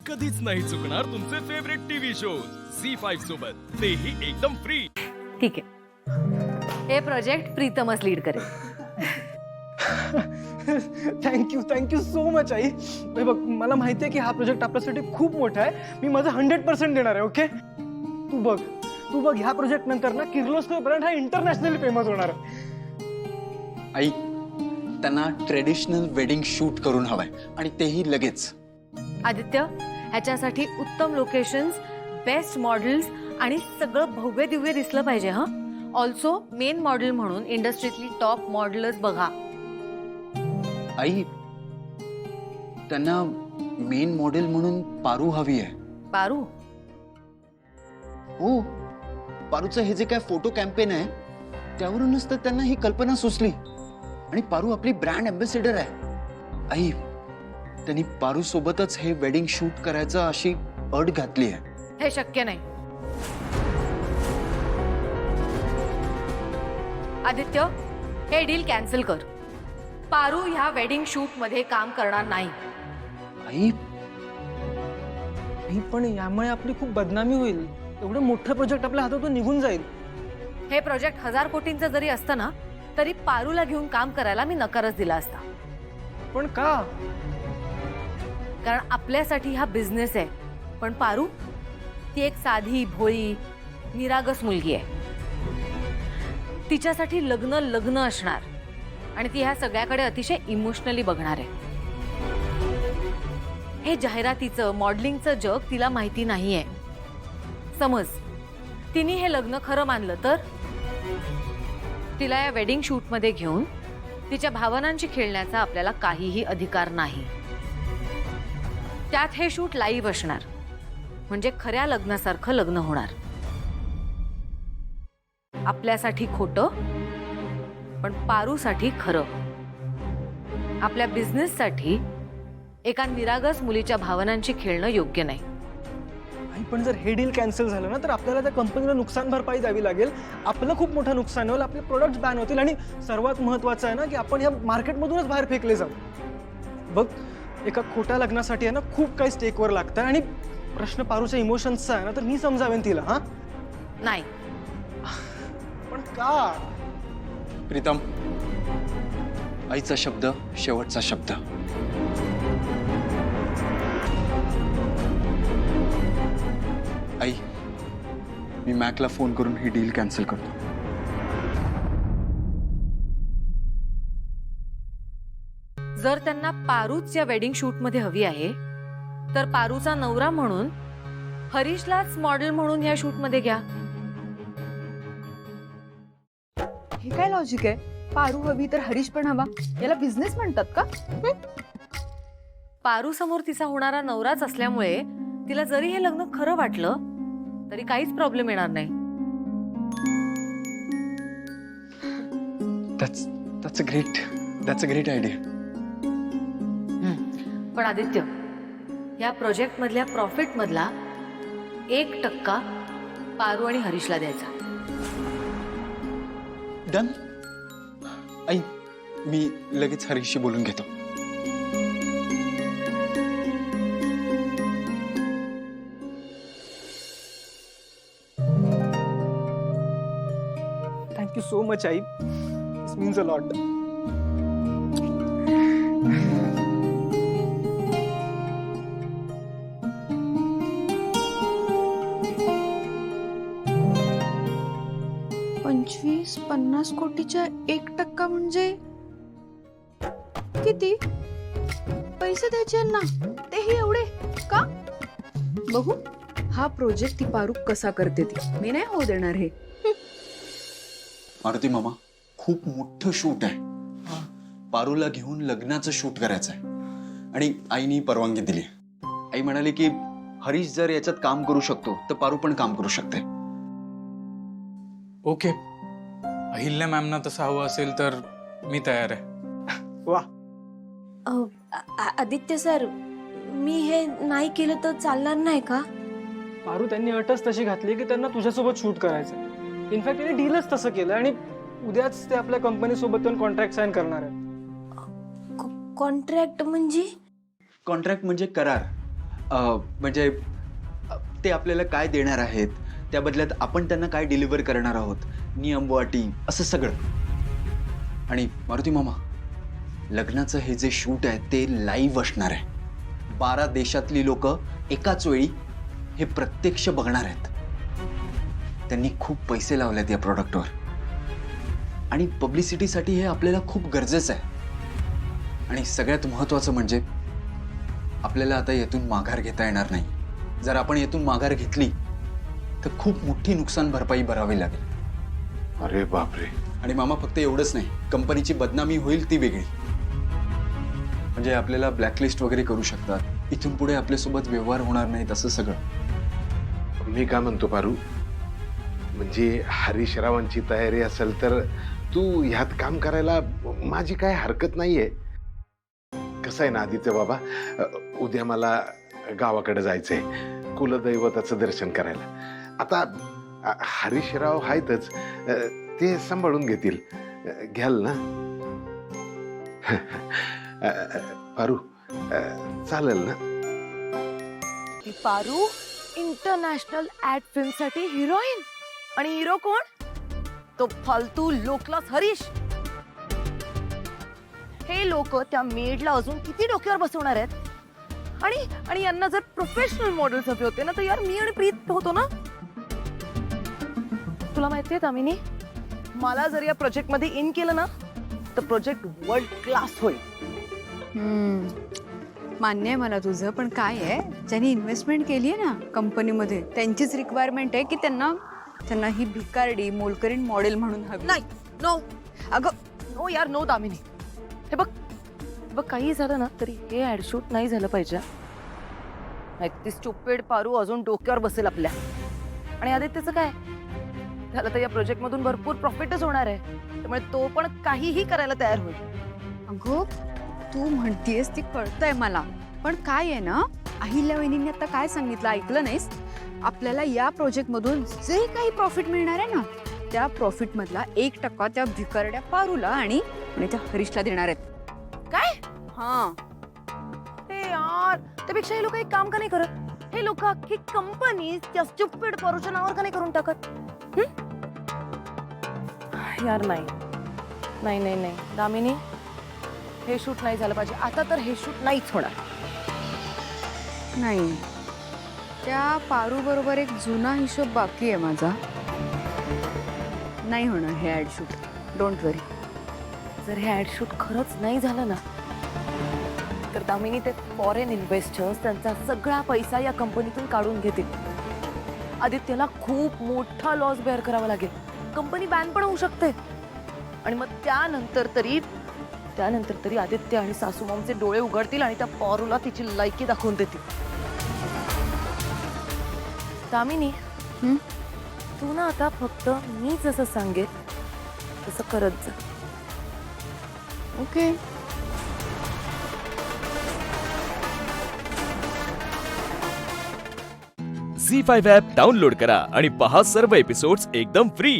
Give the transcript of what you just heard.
कधीच नाही चुकणार तुमचे फेवरेट टीव्ही शोज झी5 सोबत, तेही एकदम फ्री. ठीक आहे, हे प्रोजेक्ट प्रीतमच लीड करेल. Thank you so much I. हे बघ, मला माहिती आहे की हा प्रोजेक्ट आपल्यासाठी खूप मोठा आहे. मी माझं 100% देणार आहे. ओके, तू बघ ह्या प्रोजेक्ट नंतर ना किर्लोस्कर ब्रँड हा इंटरनॅशनली फेमस होणार आहे. आई, त्यांना ट्रेडिशनल वेडिंग शूट करून हवंय आणि तेही लगेच. आदित्य, ह्याच्यासाठी उत्तम लोकेशन्स, बेस्ट मॉडेल्स आणि सगळं भव्य दिव्य दिसलं पाहिजे. हा ऑल्सो मेन मॉडेल म्हणून इंडस्ट्रीतली टॉप मॉडेलच बघा. आई, त्यांना मेन मॉडेल म्हणून पारू हवी आहे. पारू? हो, पारूचं हे जे काय फोटो कॅम्पेन आहे त्यावरूनच तर त्यांना ही कल्पना सुचली. आणि पारू आपली ब्रँड अँबॅसेडर आहे. आई, त्यांनी पारू सोबतच हे वेडिंग शूट करायचं अशी अट घातली आहे. हे शक्य नाही. आदित्य, हे डील कॅन्सल कर. पारू ह्या वेडिंग शूट मध्ये काम करणार नाही. आई, पण यामुळे आपली खूप बदनामी होईल. एवढं मोठं प्रोजेक्ट आपल्या हातातून निघून जाईल. हे प्रोजेक्ट 1000 कोटींचं जरी असतं ना, तरी पारूला घेऊन काम करायला मी नकारच दिला असता. पण का? कारण आपल्यासाठी हा बिझनेस आहे. पण पारू, ती एक साधी भोळी निरागस मुलगी आहे. तिच्यासाठी लग्न असणार आणि ती ह्या सगळ्याकडे अतिशय इमोशनली बघणार आहे. हे जाहिरातीचं मॉडेलिंगचं जग तिला माहिती नाहीये. समज तिने हे लग्न खरं मानलं तर तिला या वेडिंग शूट मध्ये घेऊन तिच्या भावनांशी खेळण्याचा आपल्याला काहीही अधिकार नाही. त्यात हे शूट लाईव्ह असणार, म्हणजे खऱ्या लग्नासारखं लग्न होणार. आपल्यासाठी खोटं, पण पारूसाठी खरं. आपल्या बिझनेससाठी एका निरागस मुलीच्या भावनांशी खेळणं योग्य नाही. पण जर हे डील कॅन्सल झालं ना, तर आपल्याला त्या कंपनीला नुकसान भरपाई द्यावी लागेल. आपलं खूप मोठं नुकसान होईल. आपले प्रोडक्ट्स बॅन होतील आणि सर्वात महत्त्वाचं आहे ना की आपण या मार्केटमधूनच बाहेर फेकले जाऊ. बघ, एका खोट्या लग्नासाठी आहे ना खूप काही स्टेकवर लागतं. आणि प्रश्न पारूच्या इमोशन्सचा आहे ना, तर मी समजावेन तिला. हा नाही. पण का? प्रीतम, आईचा शब्द शेवटचा शब्द. आई, मी मॅकला फोन करून ही डील कॅन्सल करतो. जर त्यांना पारूच या वेडिंग शूट मध्ये हवी आहे, तर पारूचा नवरा म्हणून हरीशलाच मॉडेल म्हणून या शूट मध्ये घ्या. हे काय लॉजिक आहे? पारू हवी तर हरीश पण हवा, याला बिझनेस म्हणतात का? पारू समोर तिचा होणारा नवराच असल्यामुळे तिला जरी हे लग्न खरं वाटलं तरी काहीच प्रॉब्लेम येणार नाही. That's a great idea. पण आदित्य, या प्रोजेक्ट मधल्या प्रॉफिट मधला 1% पारू आणि हरीशला द्यायचा. डन. आई, मी लगेच हरीशशी बोलून घेतो. Thank you so much I. This means a lot. पंचवीस 50 कोटीच्या 1% म्हणजे किती पैसे द्यायचे ना, तेही एवढे का? बघू हा प्रोजेक्ट ती पारू कसा करते. ती मी नाही होऊ देणार हे. मारुती मामा, खूप मोठं शूट आहे. पारूला घेऊन लग्नाचं शूट करायचं आहे आणि आईनी परवानगी दिली. आई म्हणाली की हरीश जर याच्यात काम करू शकतो तर पारू पण काम करू शकते. ओके, अहिल्या मॅमना तसं हवं असेल तर मी तयार आहे. वा, आदित्य सर, मी हे नाही केलं तर चालणार नाही का? पारू, त्यांनी अटच तशी घातली की त्यांना तुझ्यासोबत शूट करायचं. इनफॅक्ट त्यांनी डीलच तसं केलं आणि उद्याच ते आपल्या कंपनी सोबत येऊन कॉन्ट्रॅक्ट साइन करणार आहेत. कॉन्ट्रॅक्ट म्हणजे? कॉन्ट्रॅक्ट म्हणजे करार. म्हणजे ते आपल्याला काय देणार आहेत, त्या बदल्यात आपण त्यांना काय डिलिव्हर करणार आहोत, नियम वाटी असं सगळं. आणि मारुती मामा, लग्नाचं हे जे शूट आहे ते लाईव्ह असणार आहे. 12 देशातली लोक एकाच वेळी हे प्रत्यक्ष बघणार आहेत. त्यांनी खूप पैसे लावलेत या प्रॉडक्टवर आणि पब्लिसिटीसाठी हे आपल्याला खूप गरजेचं आहे. आणि सगळ्यात महत्त्वाचं म्हणजे आपल्याला आता येथून माघार घेता येणार नाही. जर आपण येथून माघार घेतली तर खूप मोठी नुकसान भरपाई भरावी लागेल. अरे बापरे. आणि मामा, फक्त एवढंच नाही, कंपनीची बदनामी होईल ती वेगळी. म्हणजे आपल्याला ब्लॅकलिस्ट वगैरे करू शकतात. इथून पुढे आपल्यासोबत व्यवहार होणार नाहीत असं सगळं. मी काय म्हणतो पारू, म्हणजे हरीश रावांची तयारी असेल तर तू ह्यात काम करायला माझी काय हरकत नाहीये. कसं आहे ना आदित्य बाबा, उद्या मला गावाकडे जायचंय कुलदैवताचं दर्शन करायला. आता हरीशराव आहेतच, ते सांभाळून घेतील. घ्याल ना? पारू, चालेल ना? पारू इंटरनॅशनल ऍड फिल्म साठी हिरोईन, आणि हिरो कोण? तो फालतू लोकलास हरीश. हे लोक त्या मेडला अजून किती डोक्यावर बसवणार आहेत? आणि यांना जर प्रोफेशनल मॉडेल्स हवे होते ना, तर यार मी आणि प्रीत होतो ना. तुला माहितीये दामिनी, मला जर या प्रोजेक्ट मध्ये इन केलं ना, तर प्रोजेक्ट वर्ल्ड क्लास होईल. मान्य आहे मला तुझं, पण काय आहे, ज्यांनी इन्व्हेस्टमेंट केली आहे ना कंपनीमध्ये, त्यांचीच रिक्वायरमेंट आहे की त्यांना ही भिकारडी मोलकरीण मॉडेल म्हणून हवी. नाही, नो, अगं नो यार, नो दामिनी. हे बघ काही झालं ना तरी हे ऍड शूट नाही झालं पाहिजे. ती स्टुपिड पारू अजून डोक्यावर बसेल आपल्या. आणि आदित्यचं काय झालं तर या प्रोजेक्ट मधून भरपूर प्रॉफिटच होणार आहे, त्यामुळे तो पण काहीही करायला तयार होईल. अगं तू म्हणतीयस ती कळतंय मला, पण काय आहे ना, अहिल्या वहिनींनी आता काय सांगितलं ऐकलं नाहीस? आपल्याला या प्रोजेक्ट मधून जे काही प्रॉफिट मिळणार आहे ना, त्या प्रॉफिट मधला 1% त्या भिकारड्या पारूला आणि त्या हरीशला देणार आहेत. काय? हा, हे यार, त्यापेक्षा हे लोक एक काम का नाही करत? हे लोक अख्खी कंपनी त्या स्टुपिड पारूच्या नावावर का नाही करून टाकत? यार नाही नाही नाही नाही दामिनी, हे शूट नाही झालं पाहिजे. आता तर हे शूट नाहीच होणार. नाही, त्या पारू बरोबर एक जुना हिशोब बाकी आहे माझा. नाही होणार हे ऍड शूट, डोंट वरी. जर हे ऍड शूट खरंच नाही झालं ना, तर दामिनी ते फॉरेन इन्व्हेस्टर्स त्यांचा सगळा पैसा या कंपनीतून काढून घेतील. आदित्यला खूप मोठा लॉस बेअर करावा लागेल. कंपनी बॅन पण होऊ शकते. आणि मग त्यानंतर तरी आदित्य आणि सासूमामचे डोळे उघडतील आणि त्या पारूला तिची लायकी दाखवून देतील. दामिनी, तू ना आता फक्त मी जसं सांगेल तसं करत जा. ओके. झी5 ॲप डाउनलोड करा आणि पहा सर्व एपिसोड्स एकदम फ्री.